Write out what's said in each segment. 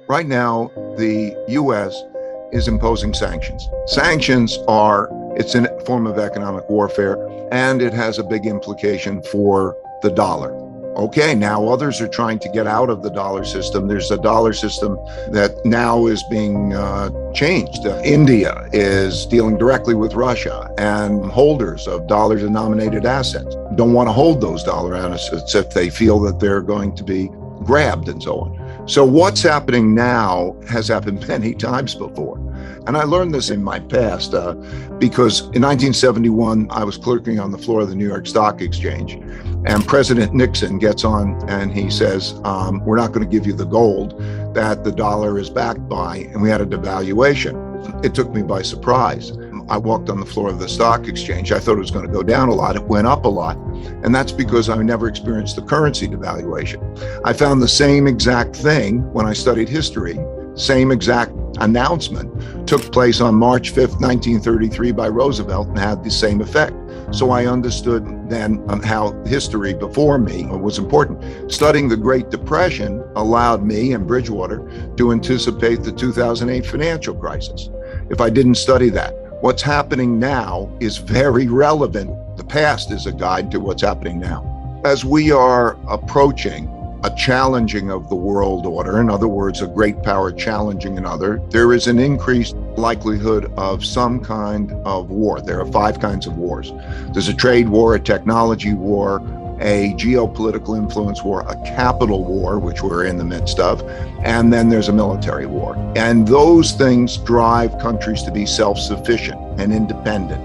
Right now, the U.S. is imposing sanctions. Sanctions it's a form of economic warfare, and it has a big implication for the dollar. Okay, now others are trying to get out of the dollar system. There's a dollar system that now is being changed. India is dealing directly with Russia, and holders of dollar-denominated assets don't want to hold those dollar assets if they feel that they're going to be grabbed and so on. So what's happening now has happened many times before. And I learned this in my past because in 1971, I was clerking on the floor of the New York Stock Exchange, and President Nixon gets on and he says, we're not going to give you the gold that the dollar is backed by, and we had a devaluation. It took me by surprise. I walked on the floor of the stock exchange. I thought it was going to go down a lot. It went up a lot. And that's because I never experienced the currency devaluation. I found the same exact thing when I studied history. Same exact announcement took place on March 5th, 1933 by Roosevelt and had the same effect. So I understood then how history before me was important. Studying the Great Depression allowed me and Bridgewater to anticipate the 2008 financial crisis. If I didn't study that, what's happening now is very relevant. The past is a guide to what's happening now. As we are approaching a challenging of the world order, in other words, a great power challenging another, there is an increased likelihood of some kind of war. There are 5 kinds of wars. There's a trade war, a technology war, a geopolitical influence war, a capital war, which we're in the midst of, and then there's a military war. And those things drive countries to be self-sufficient and independent.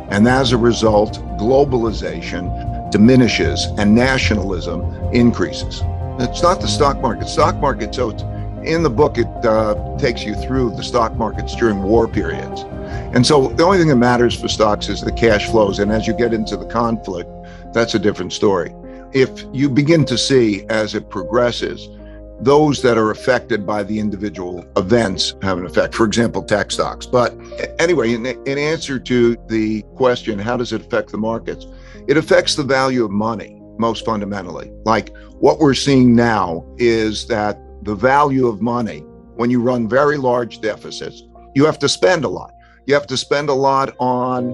And as a result, globalization diminishes and nationalism increases. It's not the stock market. Stock market, so it's, in the book, it takes you through the stock markets during war periods. And so the only thing that matters for stocks is the cash flows. And as you get into the conflict, that's a different story. If you begin to see, as it progresses, those that are affected by the individual events have an effect. For example, tech stocks. But anyway, in answer to the question, how does it affect the markets? It affects the value of money, most fundamentally. Like what we're seeing now is that the value of money, when you run very large deficits, you have to spend a lot. You have to spend a lot on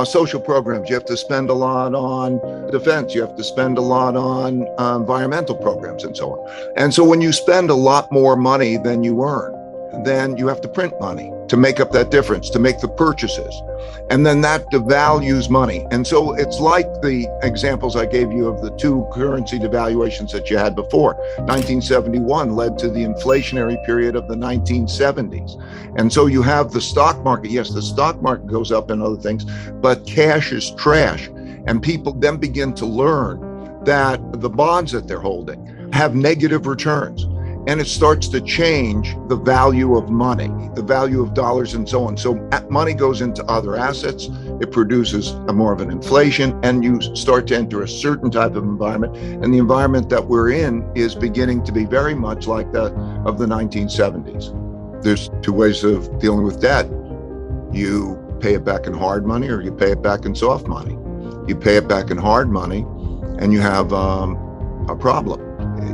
social programs. You have to spend a lot on defense. You have to spend a lot on environmental programs and so on. And so when you spend a lot more money than you earn, then you have to print money to make up that difference, to make the purchases. And then that devalues money. And so it's like the examples I gave you of the 2 currency devaluations that you had before. 1971 led to the inflationary period of the 1970s. And so you have the stock market. Yes, the stock market goes up and other things, but cash is trash. And people then begin to learn that the bonds that they're holding have negative returns. And it starts to change the value of money, the value of dollars and so on. So money goes into other assets, it produces more of an inflation, and you start to enter a certain type of environment. And the environment that we're in is beginning to be very much like that of the 1970s. There's 2 ways of dealing with debt. You pay it back in hard money or you pay it back in soft money. You pay it back in hard money and you have a problem.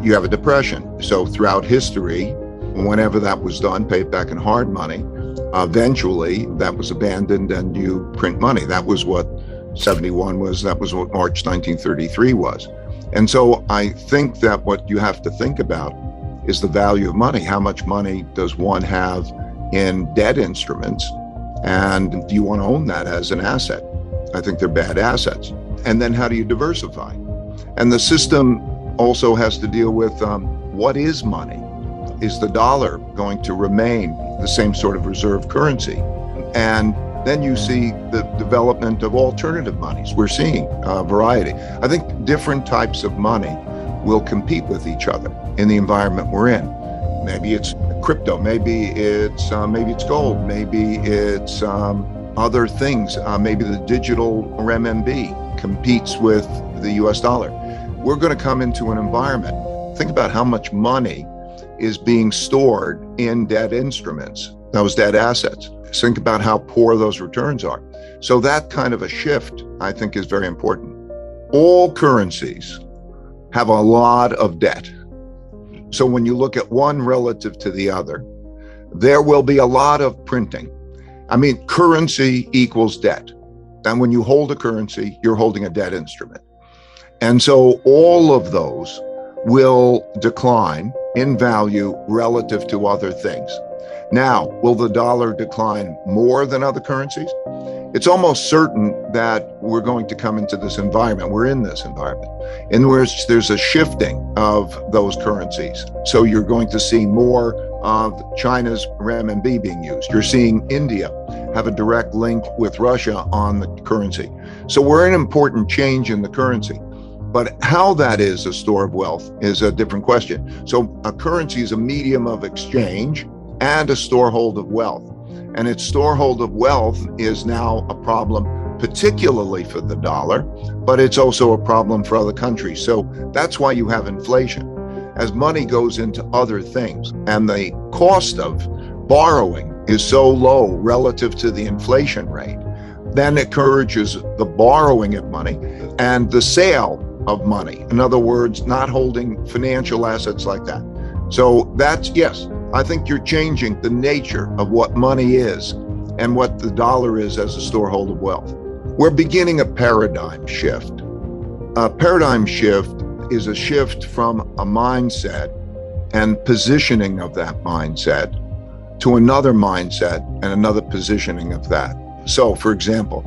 You have a depression. So throughout history, whenever that was done, pay it back in hard money. Eventually, that was abandoned and you print money. That was what 71 was. That was what March 1933 was. And so I think that what you have to think about is the value of money. How much money does one have in debt instruments? And do you want to own that as an asset? I think they're bad assets. And then how do you diversify? And the system also has to deal with what is money? Is the dollar going to remain the same sort of reserve currency? And then you see the development of alternative monies. We're seeing a variety. I think different types of money will compete with each other in the environment we're in. Maybe it's crypto, maybe it's gold, maybe it's other things. Maybe the digital renminbi competes with the US dollar. We're going to come into an environment. Think about how much money is being stored in debt instruments, those debt assets. Think about how poor those returns are. So that kind of a shift, I think, is very important. All currencies have a lot of debt. So when you look at one relative to the other, there will be a lot of printing. I mean, currency equals debt. And when you hold a currency, you're holding a debt instrument. And so all of those will decline in value relative to other things. Now, will the dollar decline more than other currencies? It's almost certain that we're going to come into this environment. We're in this environment in which there's a shifting of those currencies. So you're going to see more of China's renminbi being used. You're seeing India have a direct link with Russia on the currency. So we're in an important change in the currency. But how that is a store of wealth is a different question. So a currency is a medium of exchange and a storehold of wealth. And its storehold of wealth is now a problem, particularly for the dollar, but it's also a problem for other countries. So that's why you have inflation. As money goes into other things and the cost of borrowing is so low relative to the inflation rate, then it encourages the borrowing of money and the sale of money. In other words, not holding financial assets like that. So that's, yes, I think you're changing the nature of what money is and what the dollar is as a storehold of wealth. We're beginning a paradigm shift. A paradigm shift is a shift from a mindset and positioning of that mindset to another mindset and another positioning of that. So, for example,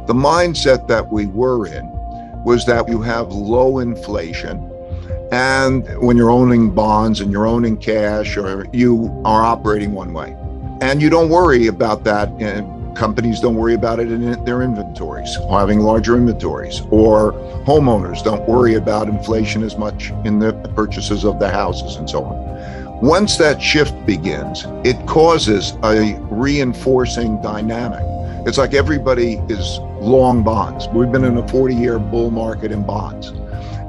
the mindset that we were in was that you have low inflation, and when you're owning bonds and you're owning cash, or you are operating one way, and you don't worry about that, and companies don't worry about it in their inventories, or having larger inventories, or homeowners don't worry about inflation as much in the purchases of their houses and so on. Once that shift begins, it causes a reinforcing dynamic. It's like everybody is long bonds. We've been in a 40-year bull market in bonds.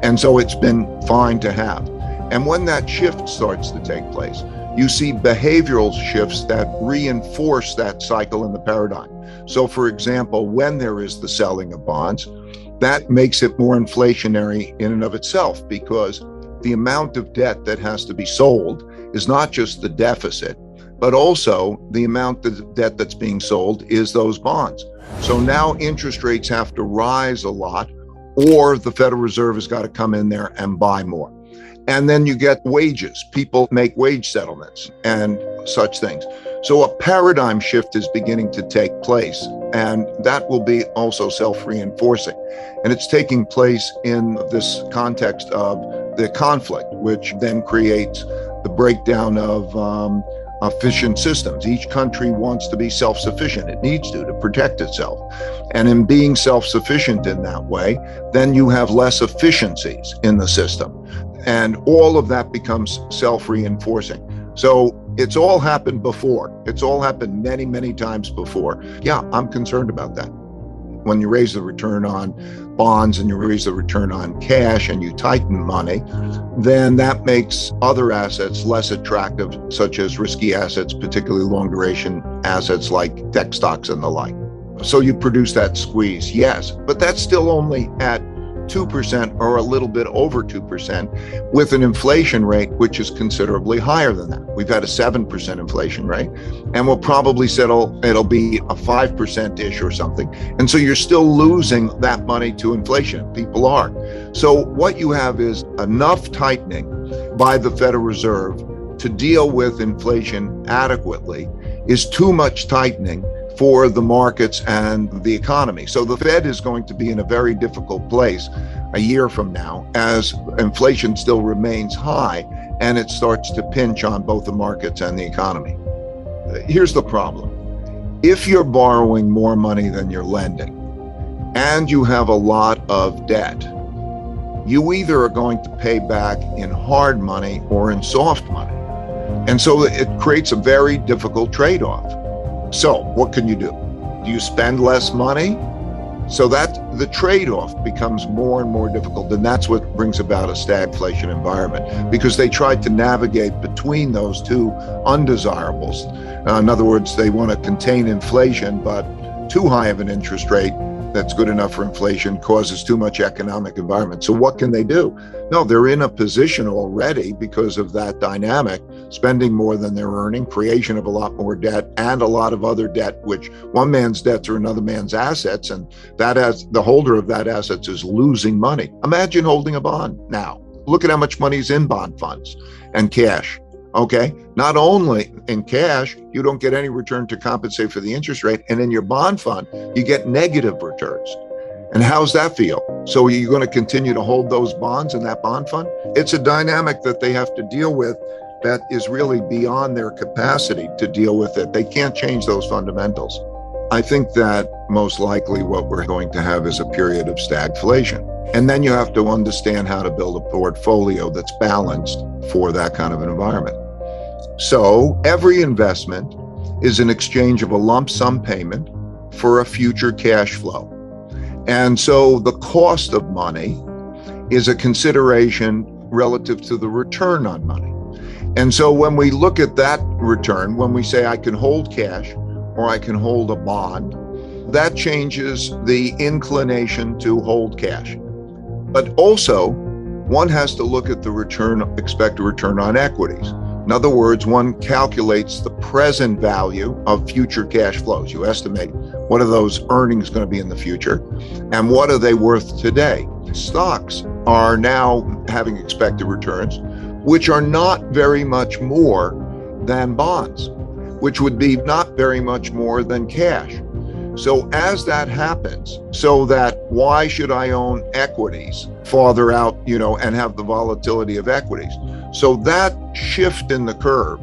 And so it's been fine to have. And when that shift starts to take place, you see behavioral shifts that reinforce that cycle in the paradigm. So for example, when there is the selling of bonds, that makes it more inflationary in and of itself, because the amount of debt that has to be sold is not just the deficit, but also the amount of debt that's being sold is those bonds. So now interest rates have to rise a lot, or the Federal Reserve has got to come in there and buy more. And then you get wages. People make wage settlements and such things. So a paradigm shift is beginning to take place, and that will be also self-reinforcing. And it's taking place in this context of the conflict, which then creates the breakdown of efficient systems. Each country wants to be self-sufficient. It needs to protect itself. And in being self-sufficient in that way, then you have less efficiencies in the system. And all of that becomes self-reinforcing. So it's all happened before. It's all happened many, many times before. Yeah, I'm concerned about that. When you raise the return on bonds and you raise the return on cash and you tighten money, then that makes other assets less attractive, such as risky assets, particularly long duration assets like tech stocks and the like. So you produce that squeeze, yes, but that's still only at 2% or a little bit over 2% with an inflation rate which is considerably higher than that. We've had a 7% inflation rate, and we'll probably settle, it'll be a 5%-ish or something. And so you're still losing that money to inflation. People are. So what you have is enough tightening by the Federal Reserve to deal with inflation adequately is too much tightening for the markets and the economy. So the Fed is going to be in a very difficult place a year from now as inflation still remains high and it starts to pinch on both the markets and the economy. Here's the problem. If you're borrowing more money than you're lending and you have a lot of debt, you either are going to pay back in hard money or in soft money. And so it creates a very difficult trade-off. So what can you do? Do you spend less money? So that the trade-off becomes more and more difficult. And that's what brings about a stagflation environment, because they tried to navigate between those two undesirables. In other words, they want to contain inflation, but too high of an interest rate that's good enough for inflation causes too much economic environment. So what can they do? No, they're in a position already because of that dynamic, spending more than they're earning, creation of a lot more debt and a lot of other debt, which one man's debts are another man's assets. And that as the holder of that assets is losing money. Imagine holding a bond now. Look at how much money is in bond funds and cash. Okay, not only in cash, you don't get any return to compensate for the interest rate. And in your bond fund, you get negative returns. And how's that feel? So are you going to continue to hold those bonds in that bond fund? It's a dynamic that they have to deal with that is really beyond their capacity to deal with it. They can't change those fundamentals. I think that most likely what we're going to have is a period of stagflation. And then you have to understand how to build a portfolio that's balanced for that kind of an environment. So every investment is an exchange of a lump sum payment for a future cash flow. And so the cost of money is a consideration relative to the return on money. And so when we look at that return, when we say I can hold cash or I can hold a bond, that changes the inclination to hold cash. But also, one has to look at the expected return on equities. In other words, one calculates the present value of future cash flows. You estimate what are those earnings going to be in the future and what are they worth today. Stocks are now having expected returns, which are not very much more than bonds, which would be not very much more than cash. So as that happens, so that why should I own equities farther out, and have the volatility of equities? So that shift in the curve,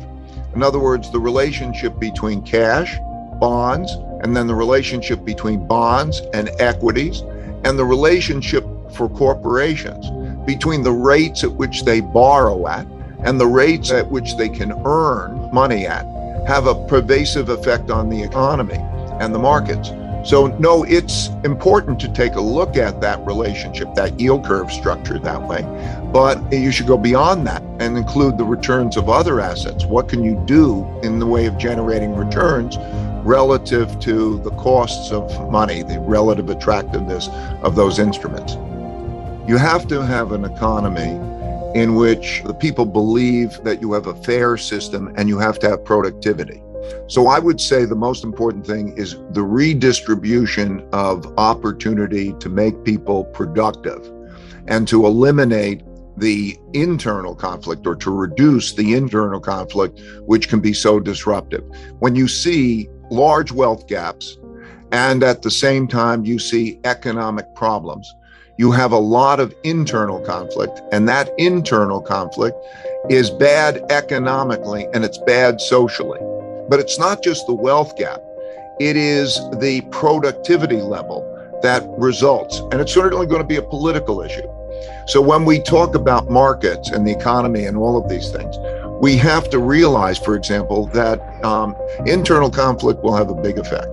in other words, the relationship between cash, bonds, and then the relationship between bonds and equities, and the relationship for corporations between the rates at which they borrow at and the rates at which they can earn money at, have a pervasive effect on the economy and the markets. So no, it's important to take a look at that relationship, that yield curve structured that way, but you should go beyond that and include the returns of other assets. What can you do in the way of generating returns relative to the costs of money, the relative attractiveness of those instruments? You have to have an economy in which the people believe that you have a fair system and you have to have productivity. So I would say the most important thing is the redistribution of opportunity to make people productive and to eliminate the internal conflict or to reduce the internal conflict, which can be so disruptive. When you see large wealth gaps and at the same time you see economic problems, you have a lot of internal conflict, and that internal conflict is bad economically and it's bad socially. But it's not just the wealth gap, it is the productivity level that results. And it's certainly going to be a political issue. So when we talk about markets and the economy and all of these things, we have to realize, for example, that internal conflict will have a big effect.